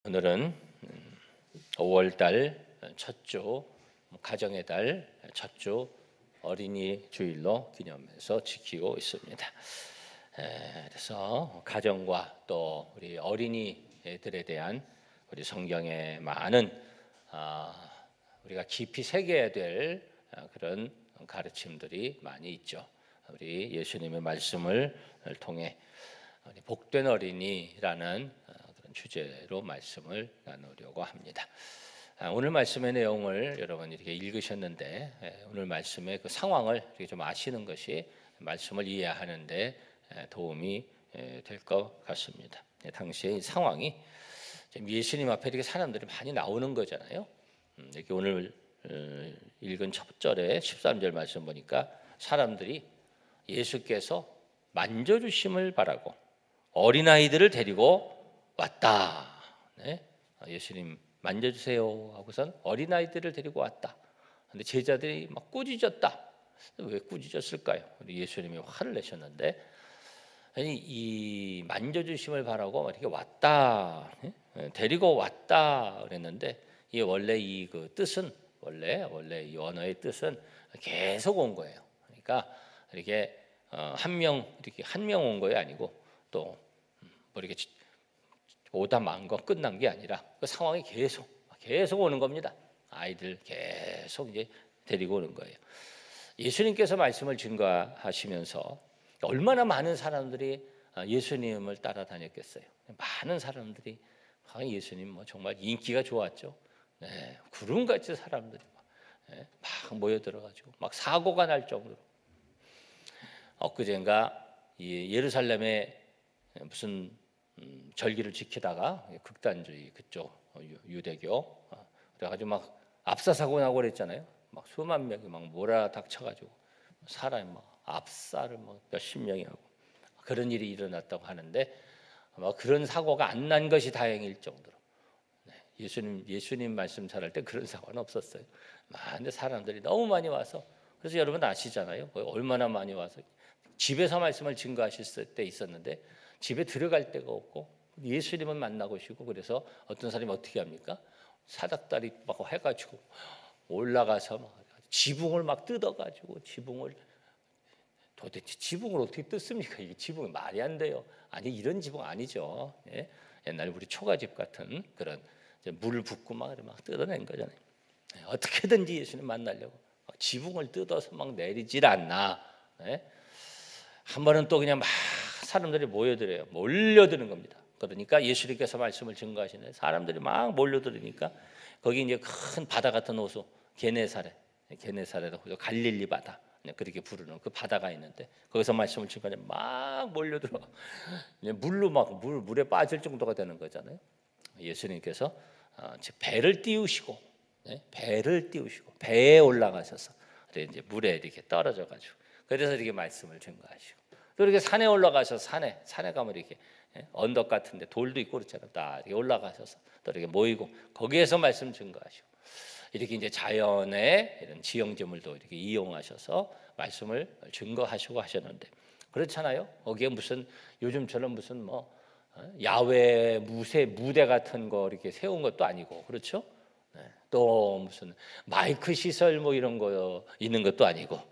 오늘은 5월달 첫 주 가정의 달 첫 주 어린이 주일로 기념해서 지키고 있습니다. 그래서 가정과 또 우리 어린이들에 대한 우리 성경의 많은 우리가 깊이 새겨야 될 그런 가르침들이 많이 있죠. 우리 예수님의 말씀을 통해 복된 어린이라는 그런 주제로 말씀을 나누려고 합니다. 오늘 말씀의 내용을 여러분 이렇게 읽으셨는데 오늘 말씀의 그 상황을 이렇게 좀 아시는 것이 말씀을 이해하는데 도움이 될 것 같습니다. 당시의 이 상황이 예수님 앞에 이렇게 사람들이 많이 나오는 거잖아요. 이렇게 오늘 읽은 첫 절에 13절 말씀 보니까 사람들이 예수께서 만져주심을 바라고 어린아이들을 데리고 왔다. 네? 예수님 만져주세요 하고선 어린아이들을 데리고 왔다. 근데 제자들이 막 꾸짖었다. 왜 꾸짖었을까요? 우리 예수님이 화를 내셨는데 아니 이 만져주심을 바라고 이렇게 왔다. 데리고 왔다 그랬는데 이 원래 이 그 뜻은 원래 이 언어의 뜻은 계속 온 거예요. 그러니까 이렇게 한 명 온 거에 아니고 또 뭐 이렇게 오다 만 거 끝난 게 아니라 그 상황이 계속 오는 겁니다. 아이들 계속 이제 데리고 오는 거예요. 예수님께서 말씀을 증거하시면서 얼마나 많은 사람들이 예수님을 따라다녔겠어요. 많은 사람들이 예수님 뭐 정말 인기가 좋았죠. 네, 구름같이 사람들이 막 모여들어가지고 막 사고가 날 정도로. 엊그젠가 예루살렘에 무슨 절기를 지키다가 극단주의 그쪽 유대교 그래가지고 막 압사 사고 나고 그랬잖아요. 막 수만 명이 막 몰아닥쳐가지고 사람이 막 압사를 막 몇십 명이 하고 그런 일이 일어났다고 하는데 아마 그런 사고가 안 난 것이 다행일 정도로 예수님 말씀 전할 때 그런 사고는 없었어요. 근데 사람들이 너무 많이 와서 그래서 여러분 아시잖아요. 얼마나 많이 와서 집에서 말씀을 증거하실 때 있었는데 집에 들어갈 데가 없고 예수님은 만나고 싶고 그래서 어떤 사람이 어떻게 합니까? 사닥다리 막 해가지고 올라가서 막 지붕을 막 뜯어가지고 도대체 지붕을 어떻게 뜯습니까? 이게 지붕이 말이 안 돼요. 아니 이런 지붕 아니죠. 예? 옛날 우리 초가집 같은 그런 물 붓고 막 뜯어낸 거잖아요. 어떻게든지 예수님 만나려고 지붕을 뜯어서 막 내리질 않나. 예? 한 번은 또 그냥 막 사람들이 몰려드는 겁니다. 그러니까 예수님께서 말씀을 증거하시는 사람들이 막 몰려들으니까 거기 이제 큰 바다 같은 호수 게네사렛 갈릴리 바다 그렇게 부르는 그 바다가 있는데 거기서 말씀을 증거하니 막 몰려들어 물로 막 물에 빠질 정도가 되는 거잖아요. 예수님께서 배를 띄우시고 배에 올라가셔서 이제 물에 이렇게 떨어져 가지고 그래서 이렇게 말씀을 증거하시고 또 이렇게 산에 올라가셔서 산에 가면 이렇게 언덕 같은데 돌도 있고 그렇잖아요. 딱 이렇게 올라가셔서 또 이렇게 모이고 거기에서 말씀 증거하시고 이렇게 이제 자연의 이런 지형지물도 이렇게 이용하셔서 말씀을 증거하시고 하셨는데 그렇잖아요. 거기에 무슨 요즘처럼 무슨 뭐 야외 무대 같은 거 이렇게 세운 것도 아니고 그렇죠. 또 무슨 마이크 시설 뭐 이런 거 있는 것도 아니고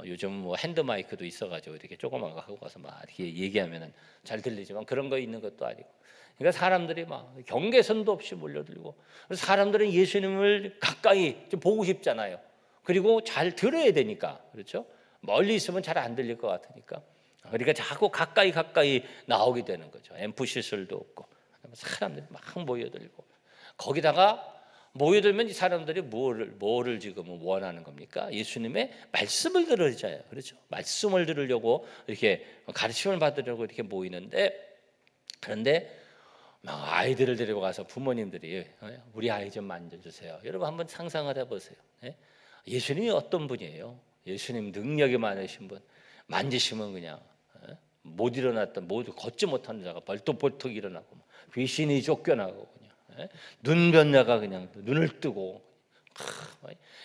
요즘 뭐 핸드 마이크도 있어가지고 이렇게 조그만 거 하고 가서 막 이렇게 얘기하면은 잘 들리지만 그런 거 있는 것도 아니고, 그러니까 사람들이 막 경계선도 없이 몰려들고, 사람들은 예수님을 가까이 좀 보고 싶잖아요. 그리고 잘 들어야 되니까 그렇죠. 멀리 있으면 잘 안 들릴 것 같으니까, 그러니까 자꾸 가까이 나오게 되는 거죠. 앰프 시설도 없고 사람들이 막 모여들고 거기다가. 모여들면 이 사람들이 뭐를 지금 원하는 겁니까? 예수님의 말씀을 들으자요. 그렇죠? 말씀을 들으려고 이렇게 가르침을 받으려고 이렇게 모이는데 그런데 막 아이들을 데리고 가서 부모님들이 우리 아이 좀 만져주세요. 여러분 한번 상상을 해보세요. 예수님이 어떤 분이에요? 예수님 능력이 많으신 분. 만지시면 그냥 못 일어났던 모두 걷지 못하는 자가 벌떡벌떡 일어나고 귀신이 쫓겨나고 눈변자가 그냥 눈을 뜨고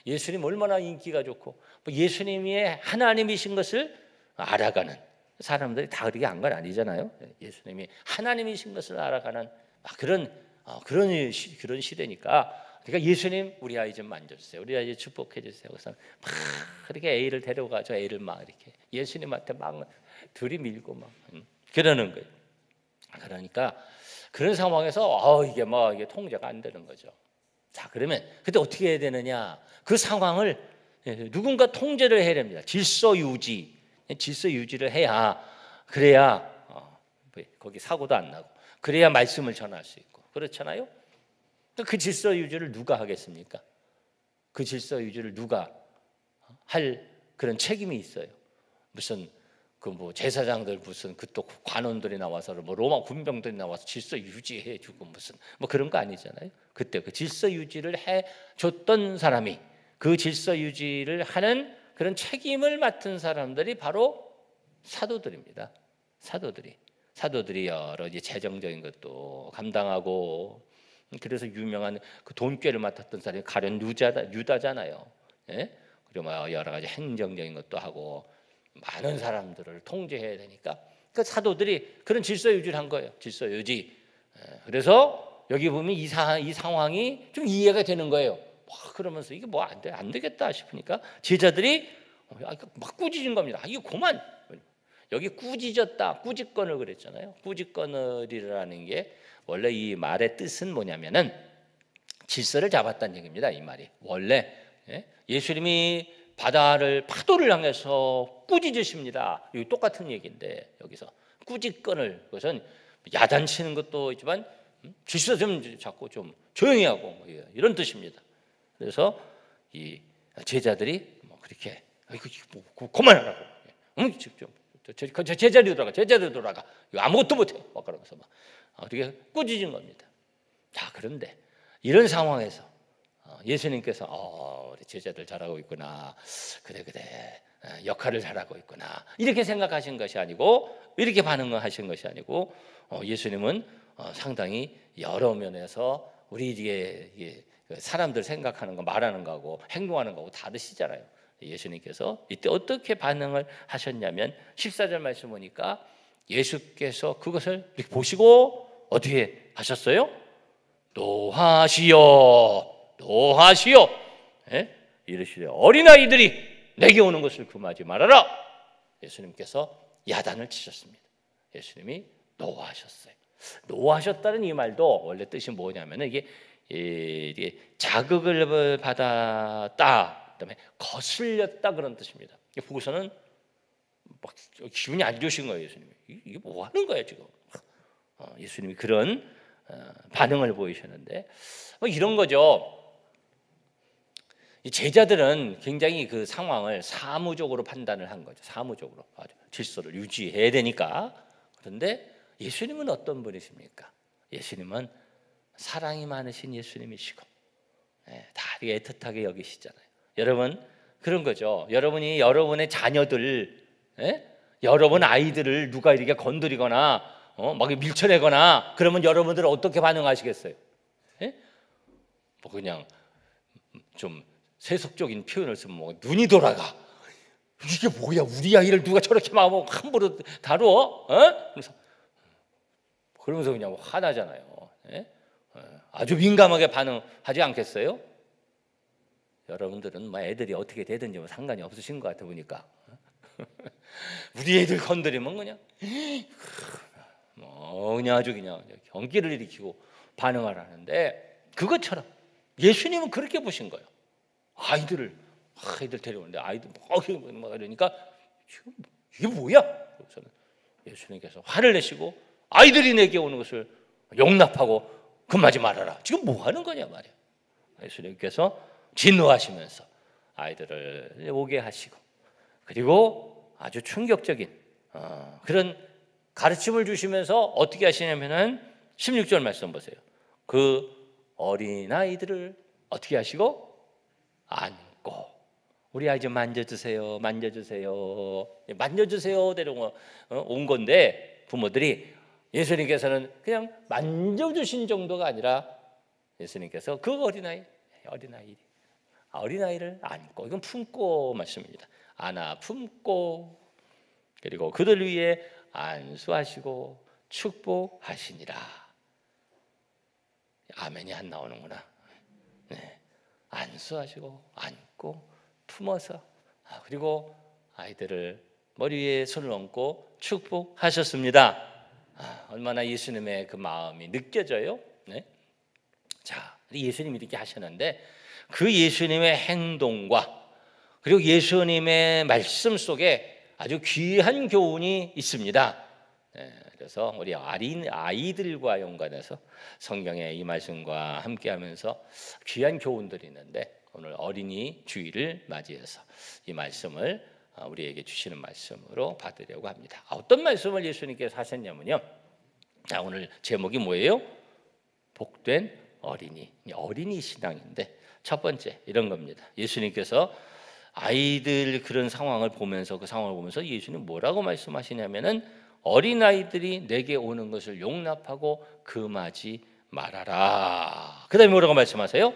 예수님 얼마나 인기가 좋고 예수님이 하나님이신 것을 알아가는 사람들이 다 그렇게 한 건 아니잖아요. 예수님이 하나님이신 것을 알아가는 그런 그런 시대니까. 그러니까 예수님 우리 아이 좀 만져주세요. 우리 아이 좀 축복해 주세요. 그래서 막 이렇게 애를 데려가죠. 애를 막 이렇게 예수님한테 막 들이밀고 막 그러는 거예요. 그러니까 그런 상황에서 이게 뭐 이게 통제가 안 되는 거죠. 자, 그러면 그때 어떻게 해야 되느냐? 그 상황을 누군가 통제를 해야 됩니다. 질서 유지를 해야, 그래야 거기 사고도 안 나고, 그래야 말씀을 전할 수 있고, 그렇잖아요. 그 질서 유지를 누가 하겠습니까? 그 질서 유지를 누가 할 그런 책임이 있어요? 무슨 그 뭐 제사장들, 무슨 그 또 관원들이 나와서 뭐 로마 군병들이 나와서 질서 유지해 주고 무슨 뭐 그런 거 아니잖아요. 그때 그 질서 유지를 해 줬던 사람이, 그 질서 유지를 하는 그런 책임을 맡은 사람들이 바로 사도들입니다. 사도들이 여러 이제 재정적인 것도 감당하고, 그래서 유명한 그 돈꾀를 맡았던 사람이 가룟 유다잖아요. 예? 그리고 뭐 여러 가지 행정적인 것도 하고 많은 사람들을 통제해야 되니까 그 사도들이 그런 질서 유지를 한 거예요. 질서 유지. 그래서 여기 보면 이 상황이 좀 이해가 되는 거예요. 그러면서 이게 뭐 안 되겠다 싶으니까 제자들이 막 꾸짖은 겁니다. 이거 그만. 여기 꾸짖었다, 꾸짖거늘 그랬잖아요. 꾸짖거늘이라는 게 원래 이 말의 뜻은 뭐냐면은 질서를 잡았다는 얘기입니다. 이 말이 원래 예수님이 파도를 향해서 꾸짖으십니다. 이 똑같은 얘기인데 여기서 꾸짖거늘, 그것은 야단치는 것도 있지만 질서 좀 잡고 좀 조용히 하고 뭐 이런 뜻입니다. 그래서 이 제자들이 뭐 그렇게 그만하라고, 제자리로 돌아가 이거 아무것도 못해 막 그러면서 막 어떻게 꾸짖은 겁니다. 자, 그런데 이런 상황에서 예수님께서 우리 제자들 잘하고 있구나, 그래 역할을 잘하고 있구나 이렇게 생각하신 것이 아니고, 이렇게 반응하신 것이 아니고, 예수님은 상당히 여러 면에서 우리 이게 사람들 생각하는 거, 말하는 거하고 행동하는 거하고 다르시잖아요. 예수님께서 이때 어떻게 반응을 하셨냐면 14절 말씀 보니까 예수께서 그것을 이렇게 보시고 어떻게 하셨어요? 노하시오. 이르시되 어린아이들이 내게 오는 것을 금하지 말아라. 예수님께서 야단을 치셨습니다. 예수님이 노하셨어요. 노하셨다는 이 말도 원래 뜻이 뭐냐면은 이게 자극을 받았다, 그다음에 거슬렸다 그런 뜻입니다. 보고서는 막 기분이 안 좋으신 거예요. 예수님이 이게 뭐 하는 거야 지금? 예수님이 그런 반응을 보이셨는데 이런 거죠. 이 제자들은 굉장히 그 상황을 사무적으로 판단을 한 거죠. 사무적으로 질서를 유지해야 되니까. 그런데 예수님은 어떤 분이십니까? 예수님은 사랑이 많으신 예수님이시고 다 애틋하게 여기시잖아요. 여러분 그런 거죠. 여러분이 여러분의 자녀들, 여러분 아이들을 누가 이렇게 건드리거나 막 밀쳐내거나 그러면 여러분들은 어떻게 반응하시겠어요? 뭐 그냥 좀 세속적인 표현을 쓰면 뭐 눈이 돌아가. 이게 뭐야? 우리 아이를 누가 저렇게 마음으로 함부로 다루어? 그러면서 그냥 화나잖아요. 아주 민감하게 반응하지 않겠어요? 여러분들은 뭐 애들이 어떻게 되든지 뭐 상관이 없으신 것 같아 보니까 우리 애들 건드리면 그냥 그냥 아주 그냥 경기를 일으키고 반응을 하는데, 그것처럼 예수님은 그렇게 보신 거예요. 아이들 데려오는데 아이들 막 이러니까 이게 뭐야? 그래서 예수님께서 화를 내시고 아이들이 내게 오는 것을 용납하고 금하지 말아라. 지금 뭐 하는 거냐 말이야. 예수님께서 진노하시면서 아이들을 오게 하시고, 그리고 아주 충격적인 그런 가르침을 주시면서 어떻게 하시냐면은 16절 말씀 보세요. 그 어린아이들을 어떻게 하시고 안고, 우리 아이 좀 만져주세요 데리고 온 건데, 부모들이 예수님께서는 그냥 만져주신 정도가 아니라 예수님께서 그 어린아이를 안고, 이건 품고 말씀입니다. 안아 품고, 그리고 그들 위에 안수하시고 축복하시니라. 아멘이 안 나오는구나. 네. 안수하시고 안고 품어서 그리고 아이들을 머리 위에 손을 얹고 축복하셨습니다. 얼마나 예수님의 그 마음이 느껴져요. 네? 자, 예수님이 이렇게 하셨는데 그 예수님의 행동과 그리고 예수님의 말씀 속에 아주 귀한 교훈이 있습니다. 네, 그래서 우리 아이들과 연관해서 성경의 이 말씀과 함께하면서 귀한 교훈들이 있는데 오늘 어린이 주일을 맞이해서 이 말씀을 우리에게 주시는 말씀으로 받으려고 합니다. 어떤 말씀을 예수님께서 하셨냐면요. 자, 오늘 제목이 뭐예요? 복된 어린이. 어린이 신앙인데 첫 번째 이런 겁니다. 예수님께서 아이들 그런 상황을 보면서 그 상황을 보면서 예수님 뭐라고 말씀하시냐면은 어린아이들이 내게 오는 것을 용납하고 금하지 말아라. 그다음에 뭐라고 말씀하세요?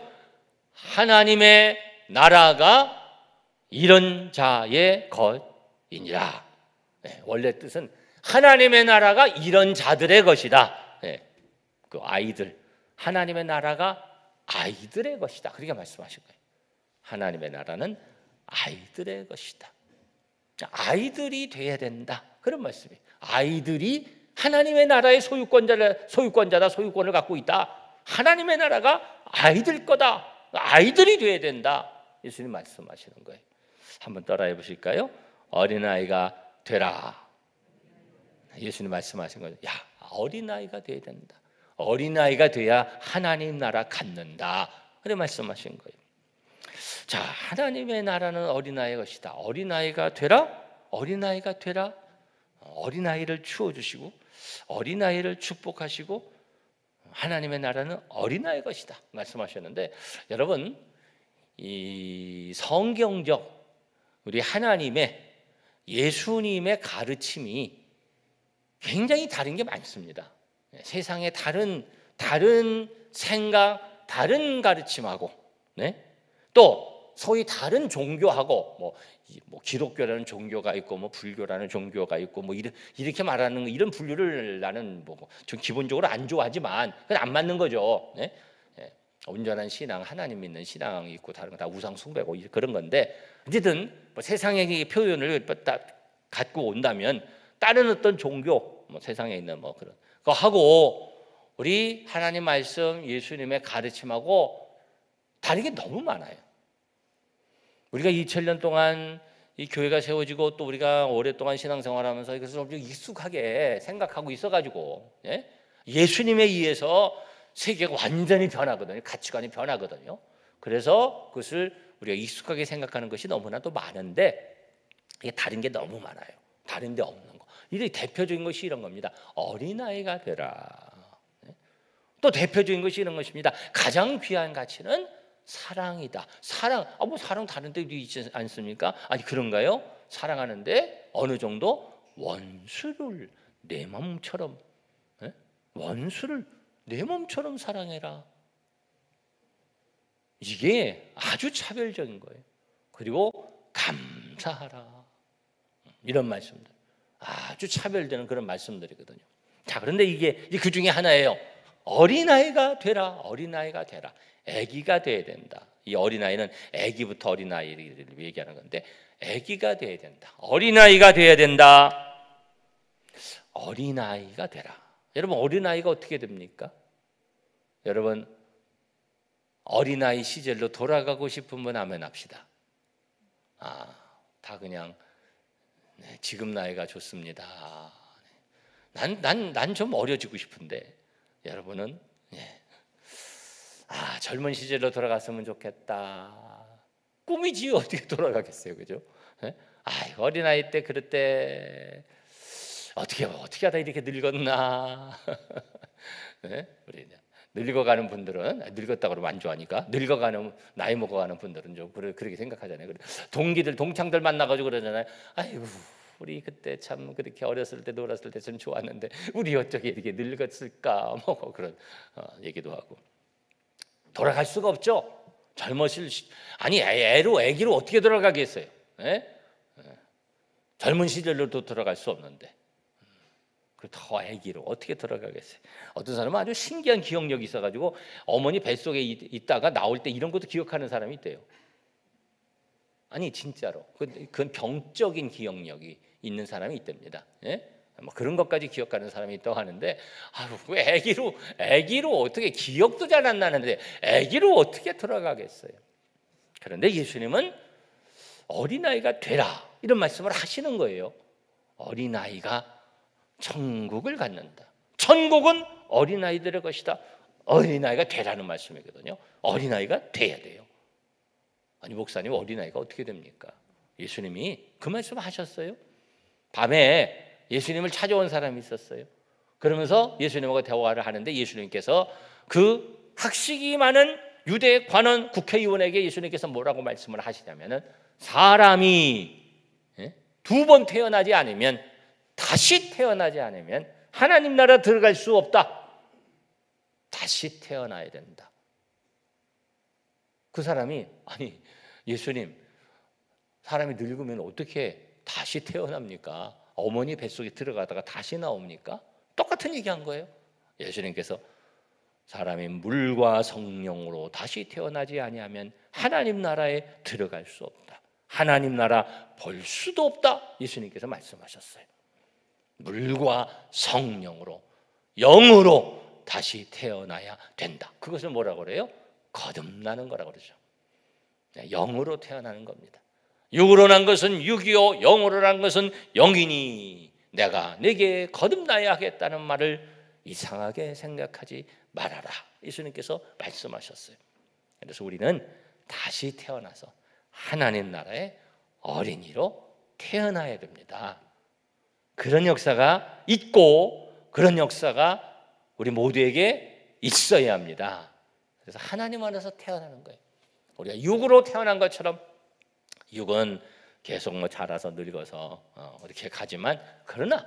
하나님의 나라가 이런 자의 것이니라. 네, 원래 뜻은 하나님의 나라가 이런 자들의 것이다. 네, 그 아이들, 하나님의 나라가 아이들의 것이다. 그렇게 말씀하신 거예요. 하나님의 나라는 아이들의 것이다. 아이들이 돼야 된다. 그런 말씀이에요. 아이들이 하나님의 나라의 소유권자다. 소유권을 갖고 있다. 하나님의 나라가 아이들 거다. 아이들이 돼야 된다. 예수님 말씀하시는 거예요. 한번 따라해 보실까요? 어린아이가 되라. 예수님 말씀하신 거예요. 야, 어린아이가 돼야 된다. 어린아이가 돼야 하나님 나라 갖는다. 그렇게 말씀하신 거예요. 자, 하나님의 나라는 어린아이의 것이다. 어린아이가 되라. 어린아이가 되라. 어린아이를 키워주시고 어린아이를 축복하시고 하나님의 나라는 어린아이의 것이다 말씀하셨는데, 여러분 이 성경적 우리 하나님의 예수님의 가르침이 굉장히 다른 게 많습니다. 세상의 다른 생각, 다른 가르침하고, 네? 또 소위 다른 종교하고 뭐 기독교라는 종교가 있고 뭐 불교라는 종교가 있고 뭐 이렇게 말하는 이런 분류를 나는 좀 기본적으로 안 좋아하지만 그건 안 맞는 거죠. 네? 온전한 신앙, 하나님 믿는 신앙이 있고 다른 거 다 우상 숭배고 그런 건데, 어쨌든 뭐 세상의 표현을 갖고 온다면 다른 어떤 종교, 뭐 세상에 있는 뭐 그런 거 하고 우리 하나님 말씀 예수님의 가르침하고 다른 게 너무 많아요. 우리가 2000년 동안 이 교회가 세워지고 또 우리가 오랫동안 신앙생활하면서 이것을 좀 익숙하게 생각하고 있어가지고, 예? 예수님에 의해서 세계가 완전히 변하거든요. 가치관이 변하거든요. 그래서 그것을 우리가 익숙하게 생각하는 것이 너무나도 많은데 이게 다른 게 너무 많아요. 다른 데 없는 거. 이 대표적인 것이 이런 겁니다. 어린아이가 되라. 또 대표적인 것이 이런 것입니다. 가장 귀한 가치는 사랑이다. 사랑, 뭐 사랑 다른 데도 있지 않습니까? 아니 그런가요? 사랑하는데 어느 정도 원수를 내 몸처럼, 원수를 내 몸처럼 사랑해라. 이게 아주 차별적인 거예요. 그리고 감사하라. 이런 말씀들, 아주 차별되는 그런 말씀들이거든요. 자, 그런데 이게 그 중에 하나예요. 어린아이가 되라. 어린아이가 되라. 아기가 돼야 된다. 이 어린아이는 아기부터 어린아이를 얘기하는 건데 아기가 돼야 된다. 어린아이가 돼야 된다. 어린아이가 되라. 여러분 어린아이가 어떻게 됩니까? 여러분 어린아이 시절로 돌아가고 싶은 분 아멘 합시다. 다 그냥 지금 나이가 좋습니다. 난 좀 어려지고 싶은데 여러분은 젊은 시절로 돌아갔으면 좋겠다. 꿈이지 어떻게 돌아가겠어요, 그죠? 어린아이 때 그럴 때 어떻게 하다 이렇게 늙었나? 우리 늙어가는 분들은 늙었다고 그러면 안 좋아하니까 늙어가는 나이 먹어가는 분들은 좀 그렇게 생각하잖아요. 동창들 만나가지고 그러잖아요. 아이고 우리 그때 참 그렇게 어렸을 때 놀았을 때 참 좋았는데 우리 어떻게 이렇게 늙었을까? 뭐 그런 얘기도 하고. 돌아갈 수가 없죠. 애기로 어떻게 돌아가겠어요? 젊은 시절로도 돌아갈 수 없는데 더 아기로 어떻게 들어가겠어요? 어떤 사람은 아주 신기한 기억력이 있어가지고 어머니 뱃속에 있다가 나올 때 이런 것도 기억하는 사람이 있대요. 아니 진짜로 그건 병적인 기억력이 있는 사람이 있답니다. 예? 뭐 그런 것까지 기억하는 사람이 있다고 하는데, 왜 아기로 어떻게, 기억도 잘 안 나는데 아기로 어떻게 들어가겠어요? 그런데 예수님은 어린아이가 되라 이런 말씀을 하시는 거예요. 어린아이가 천국을 갖는다. 천국은 어린아이들의 것이다. 어린아이가 되라는 말씀이거든요. 어린아이가 돼야 돼요. 아니 목사님, 어린아이가 어떻게 됩니까? 예수님이 그 말씀 하셨어요. 밤에 예수님을 찾아온 사람이 있었어요. 그러면서 예수님하고 대화를 하는데 예수님께서 그 학식이 많은 유대 관원 국회의원에게 예수님께서 뭐라고 말씀을 하시냐면은, 사람이 2번 태어나지 않으면, 다시 태어나지 않으면 하나님 나라 들어갈 수 없다. 다시 태어나야 된다. 그 사람이, 아니 예수님, 사람이 늙으면 어떻게 다시 태어납니까? 어머니 뱃속에 들어가다가 다시 나옵니까? 똑같은 얘기한 거예요. 예수님께서 사람이 물과 성령으로 다시 태어나지 아니하면 하나님 나라에 들어갈 수 없다. 하나님 나라 볼 수도 없다. 예수님께서 말씀하셨어요. 물과 성령으로, 영으로 다시 태어나야 된다. 그것을 뭐라고 그래요? 거듭나는 거라고 그러죠. 영으로 태어나는 겁니다. 육으로 난 것은 육이요 영으로 난 것은 영이니 내가 네게 거듭나야 하겠다는 말을 이상하게 생각하지 말아라. 예수님께서 말씀하셨어요. 그래서 우리는 다시 태어나서 하나님 나라의 어린이로 태어나야 됩니다. 그런 역사가 있고 그런 역사가 우리 모두에게 있어야 합니다. 그래서 하나님 안에서 태어나는 거예요. 우리가 육으로 태어난 것처럼, 육은 계속 자라서 늙어서 이렇게 가지만, 그러나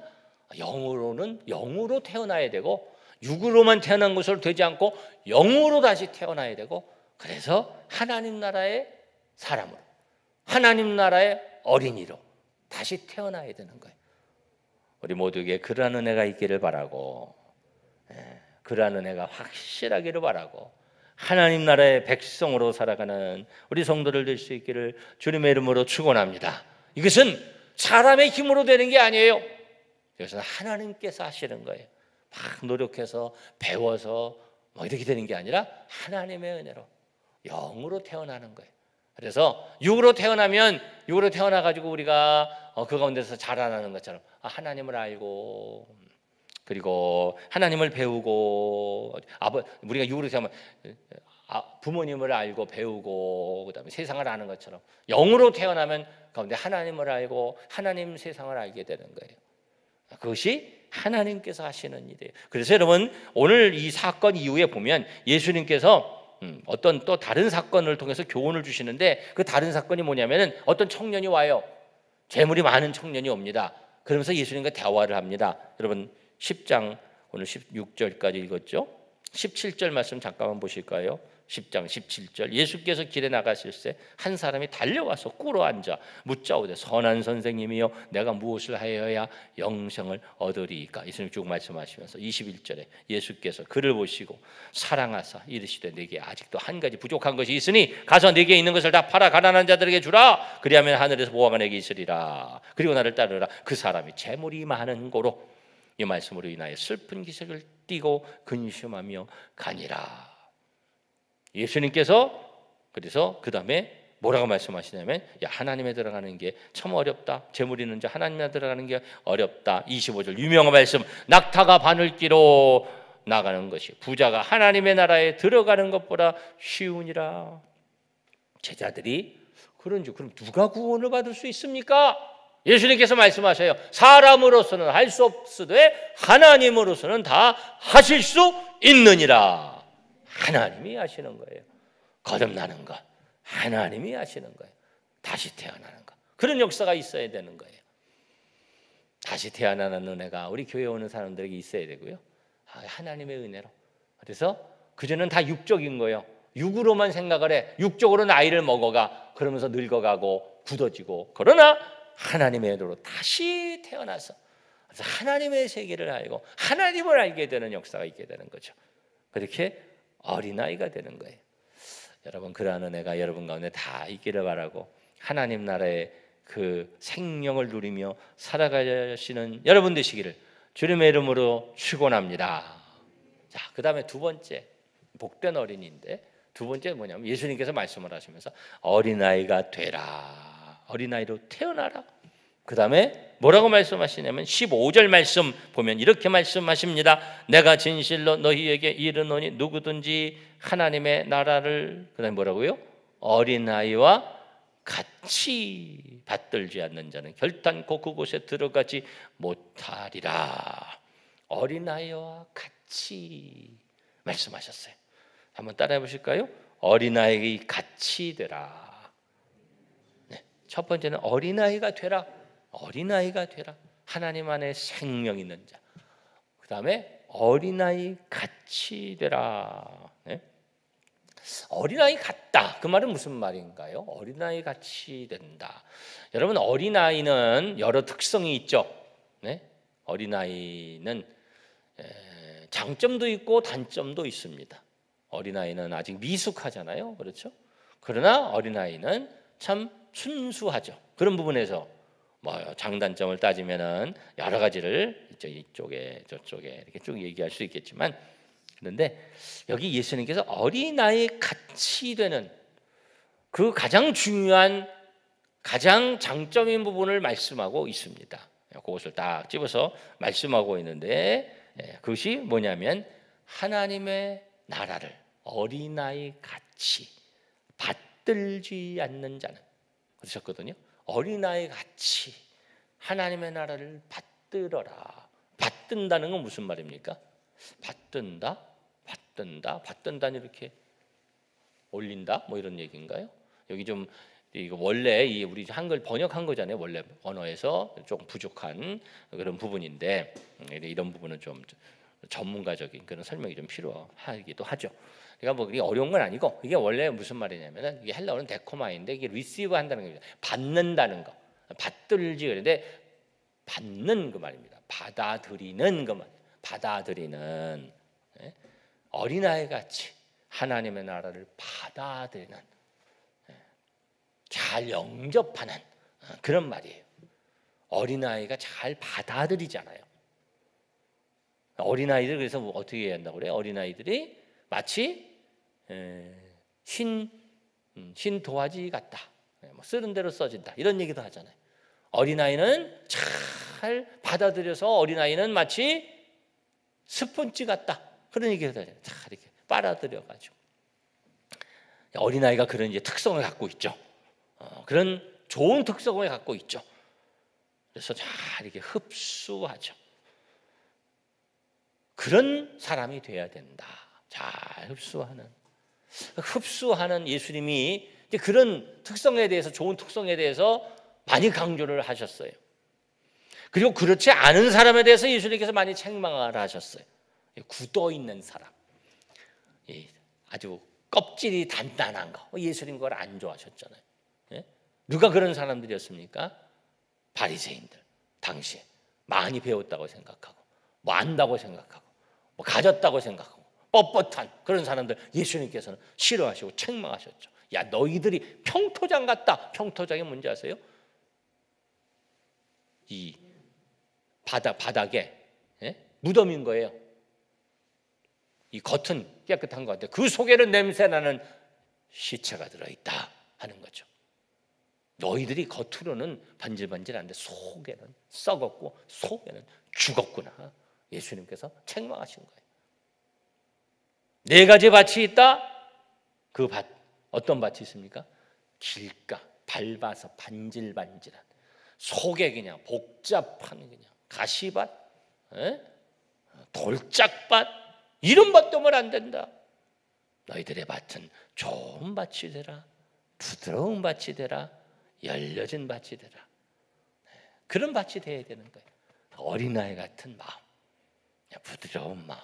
영으로는 영으로 태어나야 되고, 육으로만 태어난 것으로 되지 않고 영으로 다시 태어나야 되고, 그래서 하나님 나라의 사람으로, 하나님 나라의 어린이로 다시 태어나야 되는 거예요. 우리 모두에게 그러한 은혜가 있기를 바라고, 그러한 은혜가 확실하기를 바라고, 하나님 나라의 백성으로 살아가는 우리 성도들 될 수 있기를 주님의 이름으로 축원합니다. 이것은 사람의 힘으로 되는 게 아니에요. 이것은 하나님께서 하시는 거예요. 막 노력해서 배워서 이렇게 되는 게 아니라 하나님의 은혜로 영으로 태어나는 거예요. 그래서 육으로 태어나면, 육으로 태어나가지고 우리가 그 가운데서 자라나는 것처럼 하나님을 알고, 그리고 하나님을 배우고, 우리가 육으로 태어나면 부모님을 알고 배우고, 그다음에 세상을 아는 것처럼, 영으로 태어나면 가운데 하나님을 알고 하나님 세상을 알게 되는 거예요. 그것이 하나님께서 하시는 일이에요. 그래서 여러분, 오늘 이 사건 이후에 보면 예수님께서 어떤 또 다른 사건을 통해서 교훈을 주시는데, 그 다른 사건이 뭐냐면은, 어떤 청년이 와요. 재물이 많은 청년이 옵니다. 그러면서 예수님과 대화를 합니다. 여러분 10장 오늘 16절까지 읽었죠? 17절 말씀 잠깐만 보실까요? 10장 17절, 예수께서 길에 나가실 때 한 사람이 달려와서 꿇어 앉아 묻자오되, 선한 선생님이여 내가 무엇을 하여야 영생을 얻으리이까? 예수님 쭉 말씀하시면서 21절에 예수께서 그를 보시고 사랑하사 이르시되, 내게 아직도 한 가지 부족한 것이 있으니 가서 네게 있는 것을 다 팔아 가난한 자들에게 주라. 그리하면 하늘에서 보화가 내게 있으리라. 그리고 나를 따르라. 그 사람이 재물이 많은 고로 이 말씀으로 인하여 슬픈 기색을 띠고 근심하며 가니라. 예수님께서 그래서 그 다음에 뭐라고 말씀하시냐면, 야, 하나님에 들어가는 게 참 어렵다. 재물 있는 자 하나님에 들어가는 게 어렵다. 25절 유명한 말씀, 낙타가 바늘기로 나가는 것이 부자가 하나님의 나라에 들어가는 것보다 쉬우니라. 제자들이 그런지, 그럼 누가 구원을 받을 수 있습니까? 예수님께서 말씀하셔요. 사람으로서는 할 수 없으되 하나님으로서는 다 하실 수 있느니라. 하나님이 하시는 거예요. 거듭나는 것 하나님이 하시는 거예요. 다시 태어나는 것, 그런 역사가 있어야 되는 거예요. 다시 태어나는 은혜가 우리 교회에 오는 사람들에게 있어야 되고요. 하나님의 은혜로. 그래서 그전은 다 육적인 거예요. 육으로만 생각을 해. 육적으로 나이를 먹어가. 그러면서 늙어가고 굳어지고. 그러나 하나님의 은혜로 다시 태어나서 그래서 하나님의 세계를 알고 하나님을 알게 되는 역사가 있게 되는 거죠. 그렇게 어린아이가 되는 거예요. 여러분, 그러한 은혜가 여러분 가운데 다 있기를 바라고, 하나님 나라의 그 생명을 누리며 살아가시는 여러분 되시기를 주님의 이름으로 축원합니다. 자, 그 다음에 두 번째, 복된 어린이인데 두 번째 뭐냐면, 예수님께서 말씀을 하시면서 어린아이가 되라, 어린아이로 태어나라. 그 다음에 뭐라고 말씀하시냐면 15절 말씀 보면 이렇게 말씀하십니다. 내가 진실로 너희에게 이르노니 누구든지 하나님의 나라를, 그 다음에 뭐라고요? 어린아이와 같이 받들지 않는 자는 결단코 그곳에 들어가지 못하리라. 어린아이와 같이 말씀하셨어요. 한번 따라해 보실까요? 어린아이 같이 되라. 네, 첫 번째는 어린아이가 되라. 어린아이가 되라. 하나님 안에 생명 있는 자. 그 다음에 어린아이 같이 되라. 네? 어린아이 같다. 그 말은 무슨 말인가요? 어린아이 같이 된다. 여러분, 어린아이는 여러 특성이 있죠. 네? 어린아이는 장점도 있고 단점도 있습니다. 어린아이는 아직 미숙하잖아요. 그렇죠? 그러나 어린아이는 참 순수하죠. 그런 부분에서 뭐 장단점을 따지면은 여러 가지를 이쪽에 저쪽에 이렇게 쭉 얘기할 수 있겠지만, 그런데 여기 예수님께서 어린아이 같이 되는 그 가장 중요한, 가장 장점인 부분을 말씀하고 있습니다. 그것을 딱 집어서 말씀하고 있는데, 그것이 뭐냐면 하나님의 나라를 어린아이 같이 받들지 않는 자는, 그러셨거든요. 어린아이 같이 하나님의 나라를 받들어라. 받든다는 건 무슨 말입니까? 받든다는 이렇게 올린다, 뭐 이런 얘기인가요? 여기 좀 이거 원래 이 우리 한글 번역한 거잖아요. 원래 언어에서 조금 부족한 그런 부분인데, 이런 부분은 좀 전문가적인 그런 설명이 좀 필요하기도 하죠. 그러니까 뭐 이게 어려운 건 아니고, 이게 원래 무슨 말이냐면은, 이게 헬라어는 데코마인데 이게 리시브 한다는 거죠. 받는다는 거, 받들지. 그런데 받는 그 말입니다. 받아들이는 그 말. 받아들이는, 어린아이 같이 하나님의 나라를 받아들이는, 잘 영접하는 그런 말이에요. 어린아이가 잘 받아들이잖아요. 어린아이들, 그래서 뭐 어떻게 해야 한다고 그래요? 어린아이들이 마치 흰 도화지 같다, 뭐 쓰는 대로 써진다, 이런 얘기도 하잖아요. 어린아이는 잘 받아들여서 어린아이는 마치 스펀지 같다, 그런 얘기를 하잖아요. 잘 이렇게 빨아들여가지고. 어린아이가 그런 이제 특성을 갖고 있죠. 그런 좋은 특성을 갖고 있죠. 그래서 잘 이렇게 흡수하죠. 그런 사람이 돼야 된다. 잘 흡수하는 예수님이 이제 그런 특성에 대해서, 좋은 특성에 대해서 많이 강조를 하셨어요. 그리고 그렇지 않은 사람에 대해서 예수님께서 많이 책망을 하셨어요. 굳어 있는 사람, 아주 껍질이 단단한 거, 예수님 그걸 안 좋아하셨잖아요. 누가 그런 사람들이었습니까? 바리새인들. 당시에 많이 배웠다고 생각하고, 뭐 안다고 생각하고, 뭐 가졌다고 생각하고, 뻣뻣한 그런 사람들 예수님께서는 싫어하시고 책망하셨죠. 야, 너희들이 평토장 같다. 평토장이 뭔지 아세요? 이 바닥에 무덤인 거예요. 이 겉은 깨끗한 것 같아요. 그 속에는 냄새나는 시체가 들어있다 하는 거죠. 너희들이 겉으로는 반질반질한데 속에는 썩었고 속에는 죽었구나. 예수님께서 책망하신 거예요. 4가지 밭이 있다. 그 밭, 어떤 밭이 있습니까? 길가, 밟아서 반질반질한, 속에 그냥 복잡한 그냥 가시밭, 돌짝밭, 이런 밭 되면 안 된다. 너희들의 밭은 좋은 밭이 되라, 부드러운 밭이 되라, 열려진 밭이 되라. 그런 밭이 되어야 되는 거예요. 어린아이 같은 마음, 부드러운 마음,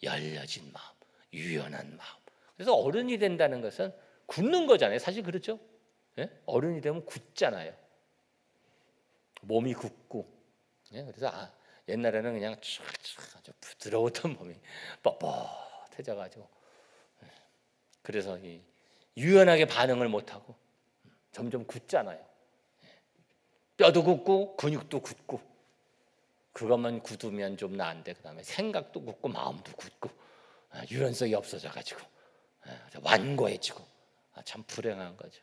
열려진 마음, 유연한 마음. 그래서 어른이 된다는 것은 굳는 거잖아요. 사실 그렇죠? 어른이 되면 굳잖아요. 몸이 굳고. 그래서 옛날에는 그냥 촥촥 아주 부드러웠던 몸이 뻣뻣해져가지고, 그래서 이 유연하게 반응을 못하고 점점 굳잖아요. 뼈도 굳고 근육도 굳고, 그것만 굳으면 좀 나은데 그다음에 생각도 굳고 마음도 굳고 유연성이 없어져가지고 완고해지고 참 불행한 거죠.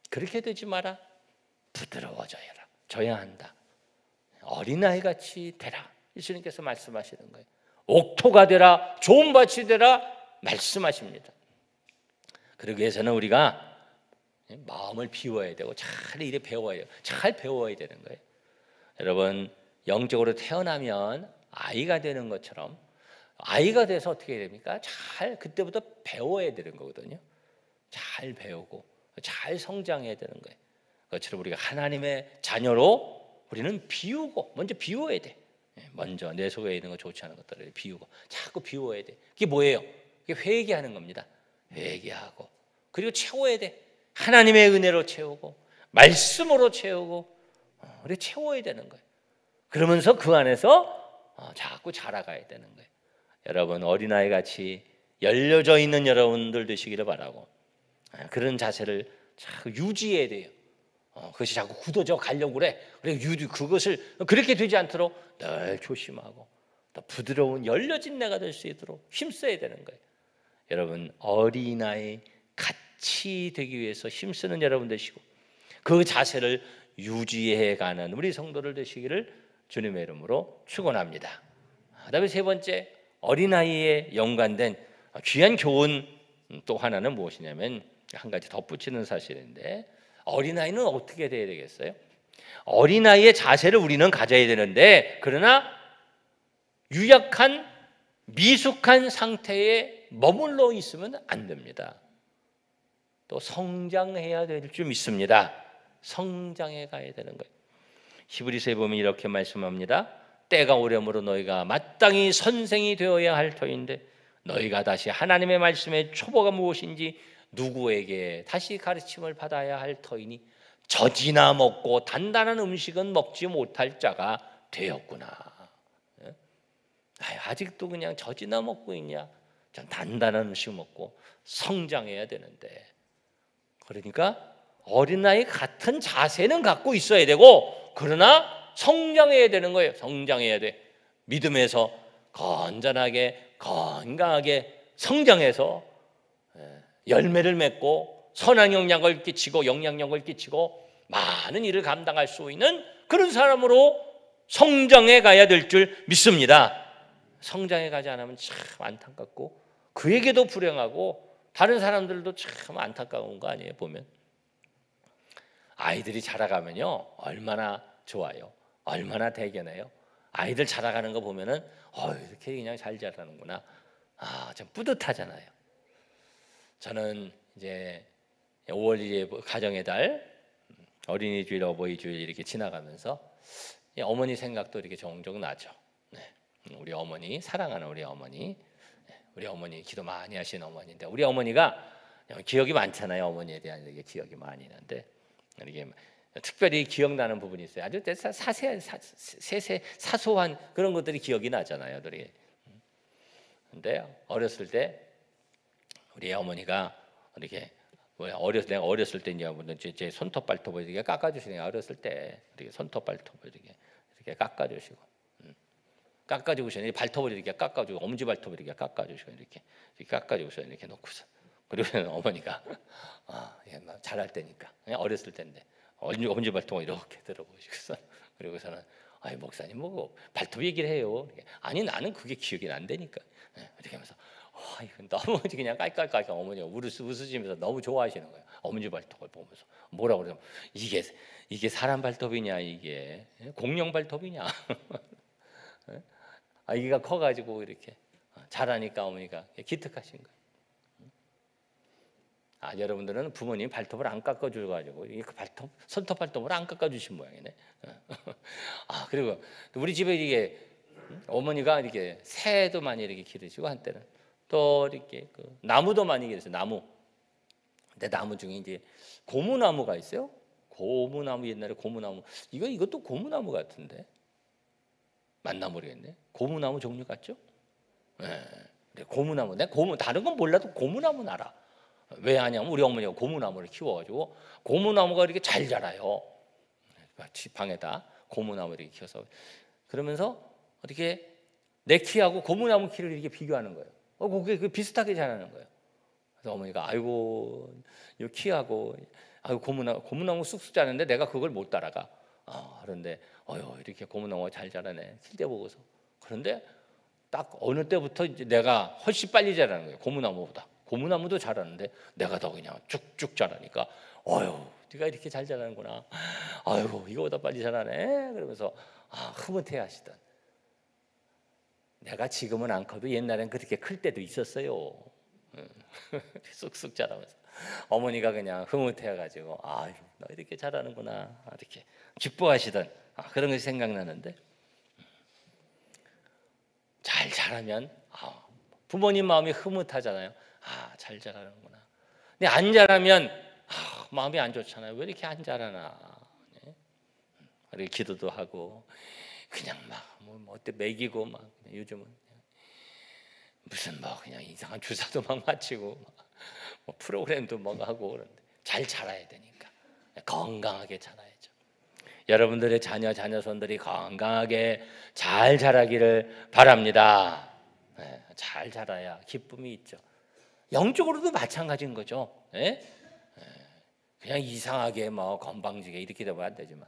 그렇게 되지 마라. 부드러워져야 져야 한다. 어린아이같이 되라. 예수님께서 말씀하시는 거예요. 옥토가 되라, 좋은 밭이 되라 말씀하십니다. 그러기 위해서는 우리가 마음을 비워야 되고 잘 이래 배워야 돼요. 잘 배워야 되는 거예요. 여러분, 영적으로 태어나면 아이가 되는 것처럼 아이가 돼서 어떻게 됩니까? 잘 그때부터 배워야 되는 거거든요. 잘 배우고 잘 성장해야 되는 거예요. 그것처럼 우리가 하나님의 자녀로 우리는 비우고, 먼저 비워야 돼. 먼저 내 속에 있는 거 좋지 않은 것들을 비우고 자꾸 비워야 돼. 그게 뭐예요? 그게 회개하는 겁니다. 회개하고 그리고 채워야 돼. 하나님의 은혜로 채우고 말씀으로 채우고 우리 채워야 되는 거예요. 그러면서 그 안에서 자꾸 자라가야 되는 거예요. 여러분, 어린아이 같이 열려져 있는 여러분들 되시기를 바라고, 그런 자세를 자꾸 유지해야 돼요. 그것이 자꾸 굳어져 가려고 그래. 그것을 그렇게 되지 않도록 늘 조심하고 또 부드러운 열려진 내가 될 수 있도록 힘써야 되는 거예요. 여러분, 어린아이 같이 되기 위해서 힘쓰는 여러분 되시고 그 자세를 유지해가는 우리 성도들 되시기를 주님의 이름으로 축원합니다. 그다음에 세 번째, 어린아이에 연관된 귀한 교훈 또 하나는 무엇이냐면, 한 가지 덧붙이는 사실인데, 어린아이는 어떻게 돼야 되겠어요? 어린아이의 자세를 우리는 가져야 되는데, 그러나 유약한 미숙한 상태에 머물러 있으면 안 됩니다. 또 성장해야 될 줄 믿습니다. 성장해 가야 되는 거예요. 히브리서에 보면 이렇게 말씀합니다. 때가 오려므로 너희가 마땅히 선생이 되어야 할 터인데 너희가 다시 하나님의 말씀의 초보가 무엇인지 누구에게 다시 가르침을 받아야 할 터이니 젖이나 먹고 단단한 음식은 먹지 못할 자가 되었구나. 아직도 그냥 젖이나 먹고 있냐? 좀 단단한 음식 먹고 성장해야 되는데, 그러니까 어린아이 같은 자세는 갖고 있어야 되고, 그러나 성장해야 되는 거예요. 성장해야 돼. 믿음에서 건전하게 건강하게 성장해서 열매를 맺고 선한 영향을 끼치고 영향력을 끼치고 많은 일을 감당할 수 있는 그런 사람으로 성장해 가야 될 줄 믿습니다. 성장해 가지 않으면 참 안타깝고 그에게도 불행하고 다른 사람들도 참 안타까운 거 아니에요. 보면 아이들이 자라가면요 얼마나 좋아요. 얼마나 대견해요. 아이들 자라가는 거 보면은 이렇게 그냥 잘 자라는구나. 참 뿌듯하잖아요. 저는 이제 5월 1일 가정의 달, 어린이 주일, 어버이 주일 이렇게 지나가면서 어머니 생각도 이렇게 종종 나죠. 우리 어머니, 사랑하는 우리 어머니, 우리 어머니 기도 많이 하신 어머니인데, 우리 어머니가 기억이 많잖아요. 어머니에 대한 이게 기억이 많이 있는데, 이게 특별히 기억나는 부분이 있어요. 아주 사소한 그런 것들이 기억이 나잖아요. 근데 어렸을 때 우리 어머니가 이렇게 내가 어렸을 때 이제 제 손톱 발톱을 이렇게 깎아주시네요. 어렸을 때 이렇게 손톱 발톱을 이렇게 깎아주시고, 깎아주시니 발톱을 이렇게 깎아주고 엄지 발톱을 이렇게 깎아주시고 이렇게 깎아주고서 이렇게 놓고서, 그리고 어머니가 잘할 때니까 그냥 어렸을 때인데 엄지 발톱을 이렇게 들어보시고서, 그리고서는 목사님 뭐 발톱 얘기를 해요. 아니 나는 그게 기억이 안 되니까 이렇게 하면서 너무 그냥 깔깔깔깔 어머니가 웃으시면서 너무 좋아하시는 거예요. 엄지 발톱을 보면서 뭐라고 그러면 이게 사람 발톱이냐, 이게 공룡 발톱이냐. 아기가 커가지고 이렇게 자라니까 어머니가 기특하신 거예요. 여러분들은 부모님 발톱을 안 깎아주셔가지고 손톱 발톱을 안 깎아주신 모양이네. 그리고 우리 집에 이게 어머니가 이렇게 새도 많이 이렇게 기르시고 한때는 또 이렇게 나무도 많이 기르세요. 나무. 근데 나무 중에 이제 고무나무가 있어요. 고무나무, 옛날에 고무나무. 이것도 고무나무 같은데. 맞나 모르겠네. 고무나무 종류 같죠? 네. 고무나무. 다른 건 몰라도 고무나무는 알아. 왜 하냐면 우리 어머니가 고무나무를 키워가지고 고무나무가 이렇게 잘 자라요. 집 방에다 고무나무를 이렇게 키워서 그러면서 어떻게 내 키하고 고무나무 키를 이렇게 비교하는 거예요. 그게 비슷하게 자라는 거예요. 그래서 어머니가 아이고 이 키하고 아이고 고무나무 쑥쑥 자라는데 내가 그걸 못 따라가. 그런데 이렇게 고무나무가 잘 자라네. 킬 때 보고서. 그런데 딱 어느 때부터 이제 내가 훨씬 빨리 자라는 거예요. 고무나무보다. 고무나무도 자라는데 내가 더 그냥 쭉쭉 자라니까 네가 이렇게 잘 자라는구나. 이거보다 빨리 자라네. 그러면서 흐뭇해 하시던. 내가 지금은 안 커도 옛날엔 그렇게 클 때도 있었어요. 쑥쑥 자라면서 어머니가 그냥 흐뭇해가지고 너 이렇게 자라는구나 이렇게 기뻐하시던 그런 것이 생각나는데 잘 자라면 부모님 마음이 흐뭇하잖아요. 잘 자라는구나. 근데 안 자라면 마음이 안 좋잖아요. 왜 이렇게 안 자라나. 그리고 기도도 하고 그냥 뭐 어때 먹이고 막 요즘은 무슨 그냥 이상한 주사도 막 맞히고 뭐 프로그램도 막 하고 그런데 잘 자라야 되니까 건강하게 자라야죠. 여러분들의 자녀손들이 건강하게 잘 자라기를 바랍니다. 잘 자라야 기쁨이 있죠. 영적으로도 마찬가지인 거죠. 그냥 이상하게 건방지게 이렇게 되면 안 되지만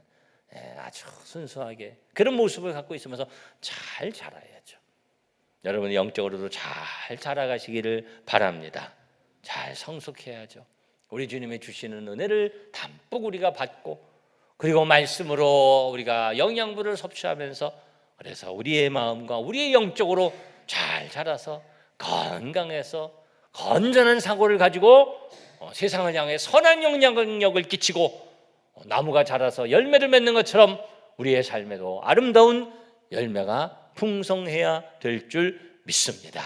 아주 순수하게 그런 모습을 갖고 있으면서 잘 자라야죠. 여러분 영적으로도 잘 자라가시기를 바랍니다. 잘 성숙해야죠. 우리 주님이 주시는 은혜를 담뿍 우리가 받고 그리고 말씀으로 우리가 영양분을 섭취하면서 그래서 우리의 마음과 우리의 영적으로 잘 자라서 건강해서 건전한 사고를 가지고 세상을 향해 선한 영향력을 끼치고 나무가 자라서 열매를 맺는 것처럼 우리의 삶에도 아름다운 열매가 풍성해야 될 줄 믿습니다.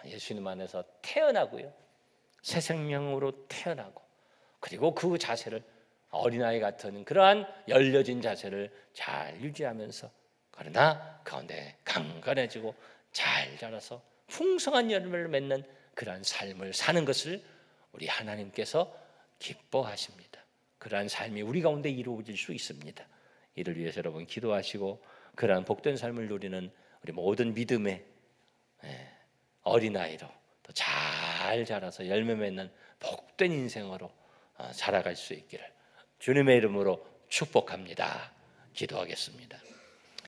예수님 안에서 태어나고요. 새 생명으로 태어나고 그리고 그 자세를 어린아이 같은 그러한 열려진 자세를 잘 유지하면서 그러나 가운데 강건해지고 잘 자라서 풍성한 열매를 맺는 그러한 삶을 사는 것을 우리 하나님께서 기뻐하십니다. 그러한 삶이 우리 가운데 이루어질 수 있습니다. 이를 위해서 여러분 기도하시고 그러한 복된 삶을 누리는 우리 모든 믿음의 어린아이로 더 잘 자라서 열매 맺는 복된 인생으로 살아갈 수 있기를 주님의 이름으로 축복합니다. 기도하겠습니다.